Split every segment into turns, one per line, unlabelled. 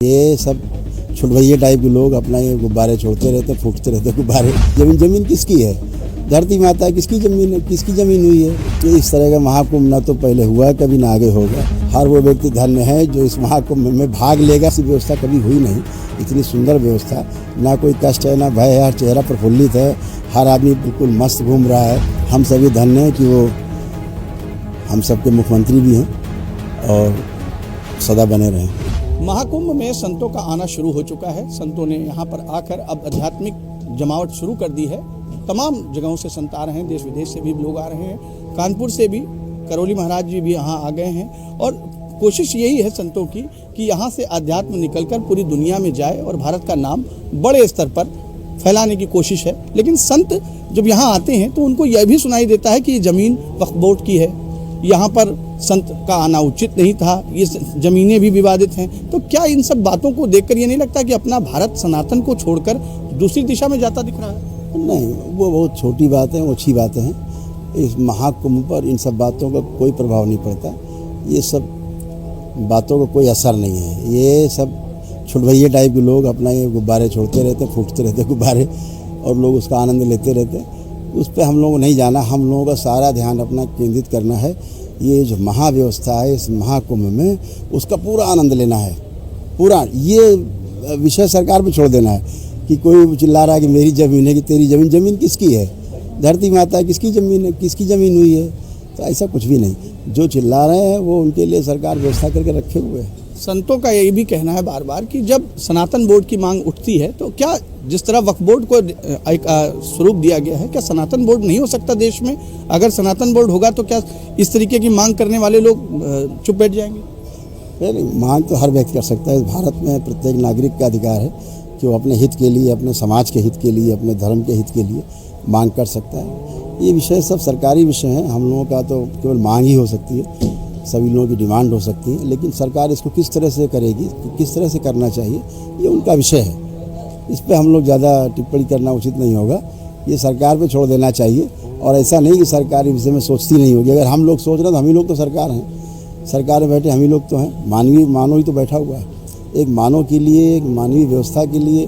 ये सब छुटभैया टाइप के लोग अपना ये गुब्बारे छोड़ते रहते, फूटते रहते गुब्बारे। जमीन किसकी है? धरती माता किसकी जमीन है? किसकी जमीन हुई है? तो इस तरह का महाकुंभ ना तो पहले हुआ, कभी ना आगे होगा। हर वो व्यक्ति धन्य है जो इस महाकुंभ में भाग लेगा। ऐसी व्यवस्था कभी हुई नहीं, इतनी सुंदर व्यवस्था। ना कोई कष्ट है, ना भय है, हर चेहरा प्रफुल्लित है, हर आदमी बिल्कुल मस्त घूम रहा है। हम सभी धन्य हैं कि वो हम सबके मुख्यमंत्री भी हैं और सदा बने रहें।
महाकुंभ में संतों का आना शुरू हो चुका है। संतों ने यहाँ पर आकर अब आध्यात्मिक जमावट शुरू कर दी है। तमाम जगहों से संत आ रहे हैं, देश विदेश से भी लोग आ रहे हैं, कानपुर से भी, करौली महाराज जी भी यहाँ आ गए हैं। और कोशिश यही है संतों की कि यहाँ से अध्यात्म निकलकर पूरी दुनिया में जाए और भारत का नाम बड़े स्तर पर फैलाने की कोशिश है। लेकिन संत जब यहाँ आते हैं तो उनको यह भी सुनाई देता है कि ये ज़मीन वक्फ बोर्ड की है, यहाँ पर संत का आना उचित नहीं था, ये ज़मीनें भी विवादित हैं। तो क्या इन सब बातों को देखकर ये नहीं लगता कि अपना भारत सनातन को छोड़कर दूसरी दिशा में जाता दिख रहा है?
नहीं, वो बहुत छोटी बातें, वो अच्छी बातें हैं। इस महाकुंभ पर इन सब बातों का कोई प्रभाव नहीं पड़ता। ये सब बातों का कोई असर नहीं है। ये सब छुटभैया टाइप के लोग अपना ये गुब्बारे छोड़ते रहते, फूटते रहते गुब्बारे, और लोग उसका आनंद लेते रहते। उस पर हम लोगों को नहीं जाना। हम लोगों का सारा ध्यान अपना केंद्रित करना है। ये जो महाव्यवस्था है इस महाकुंभ में, उसका पूरा आनंद लेना है। पूरा ये विषय सरकार पे छोड़ देना है कि कोई चिल्ला रहा है कि मेरी ज़मीन है कि तेरी ज़मीन। ज़मीन किसकी है? धरती माता किसकी ज़मीन है? किसकी ज़मीन हुई है? तो ऐसा कुछ भी नहीं। जो चिल्ला रहे हैं वो उनके लिए सरकार व्यवस्था करके रखे हुए है।
संतों का यही भी कहना है बार बार कि जब सनातन बोर्ड की मांग उठती है तो क्या जिस तरह वक्फ बोर्ड को एक स्वरूप दिया गया है, क्या सनातन बोर्ड नहीं हो सकता देश में? अगर सनातन बोर्ड होगा तो क्या इस तरीके की मांग करने वाले लोग चुप बैठ जाएंगे?
नहीं, मांग तो हर व्यक्ति कर सकता है। भारत में प्रत्येक नागरिक का अधिकार है कि वो अपने हित के लिए, अपने समाज के हित के लिए, अपने धर्म के हित के लिए मांग कर सकता है। ये विषय सब सरकारी विषय हैं। हम लोगों का तो केवल मांग ही हो सकती है, सभी लोगों की डिमांड हो सकती है। लेकिन सरकार इसको किस तरह से करेगी, किस तरह से करना चाहिए, ये उनका विषय है। इस पर हम लोग ज़्यादा टिप्पणी करना उचित नहीं होगा। ये सरकार पे छोड़ देना चाहिए। और ऐसा नहीं कि सरकार इस विषय में सोचती नहीं होगी। अगर हम लोग सोच रहे हैं तो हम ही लोग तो सरकार हैं। सरकार में बैठे हम ही लोग तो हैं। मानव ही तो बैठा हुआ है। एक मानव के लिए, एक मानवीय व्यवस्था के लिए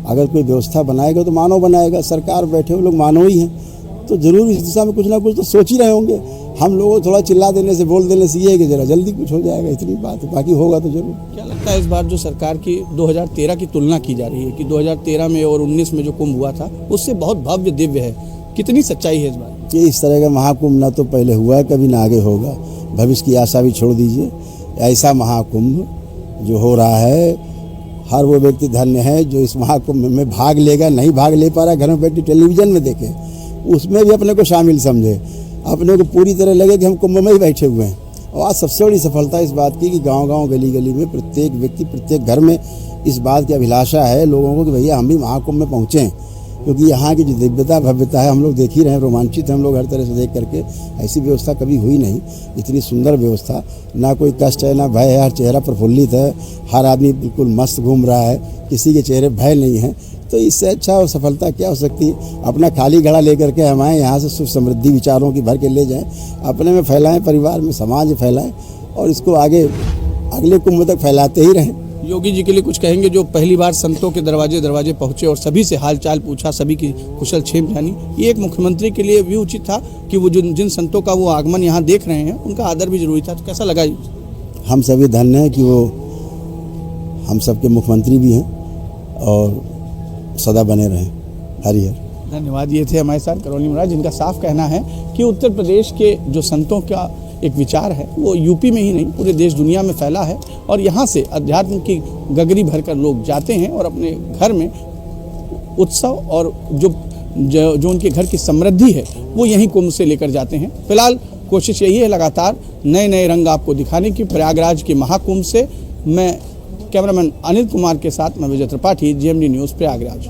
अगर कोई व्यवस्था बनाएगा तो मानव बनाएगा। सरकार बैठे हुए लोग मानव ही हैं, तो ज़रूर इस दिशा में कुछ ना कुछ तो सोच ही रहे होंगे। हम लोगों को थोड़ा चिल्ला देने से, बोल देने से ये है कि जरा जल्दी कुछ हो जाएगा, इतनी बात है। बाकी होगा तो जरूर।
क्या लगता है इस बार जो सरकार की 2013 की तुलना की जा रही है कि 2013 में और 19 में जो कुंभ हुआ था उससे बहुत भव्य दिव्य है, कितनी सच्चाई है इस बार?
कि इस तरह का महाकुंभ ना तो पहले हुआ, कभी ना आगे होगा। भविष्य की आशा भी छोड़ दीजिए। ऐसा महाकुंभ जो हो रहा है, हर वो व्यक्ति धन्य है जो इस महाकुंभ में भाग लेगा। नहीं भाग ले पा रहा, घर में बैठी टेलीविज़न में देखे, उसमें भी अपने को शामिल समझे, अपने को पूरी तरह लगे कि हम कुंभ में ही बैठे हुए हैं। और आज सबसे बड़ी सफलता इस बात की कि गांव-गांव, गली-गली में प्रत्येक व्यक्ति, प्रत्येक घर में इस बात की अभिलाषा है लोगों को कि भैया हम भी महाकुंभ में पहुँचें। क्योंकि यहाँ की जो दिव्यता, भव्यता है, हम लोग देख ही रहे हैं, रोमांचित हैं हम लोग हर तरह से देख करके। ऐसी व्यवस्था कभी हुई नहीं, इतनी सुंदर व्यवस्था। ना कोई कष्ट है, ना भय है, हर चेहरा प्रफुल्लित है, हर आदमी बिल्कुल मस्त घूम रहा है, किसी के चेहरे भय नहीं है। तो इससे अच्छा और सफलता क्या हो सकती है? अपना खाली घड़ा लेकर के हम आएँ, यहाँ से सुख समृद्धि विचारों की भर के ले जाएं, अपने में फैलाएं, परिवार में, समाज में फैलाएं, और इसको आगे अगले कुंभ तक फैलाते ही रहें।
योगी जी के लिए कुछ कहेंगे जो पहली बार संतों के दरवाजे पहुंचे और सभी से हालचाल पूछा, सभी की कुशल क्षेम जानी? ये एक मुख्यमंत्री के लिए भी उचित था कि वो जिन संतों का वो आगमन यहाँ देख रहे हैं उनका आदर भी जरूरी था। तो कैसा लगा?
हम सभी धन्य हैं कि वो हम सबके मुख्यमंत्री भी हैं और सदा बने रहें। हरिहर।
धन्यवाद। ये थे हमारे साथ करौली महाराज, जिनका साफ कहना है कि उत्तर प्रदेश के जो संतों का एक विचार है वो यूपी में ही नहीं पूरे देश दुनिया में फैला है। और यहाँ से अध्यात्म की गगरी भरकर लोग जाते हैं और अपने घर में उत्सव और जो उनके घर की समृद्धि है वो यहीं कुंभ से लेकर जाते हैं। फिलहाल कोशिश यही है लगातार नए नए रंग आपको दिखाने की। प्रयागराज के महाकुंभ से मैं कैमरामैन अनिल कुमार के साथ मैं विजय त्रिपाठी, GMD न्यूज़, प्रयागराज।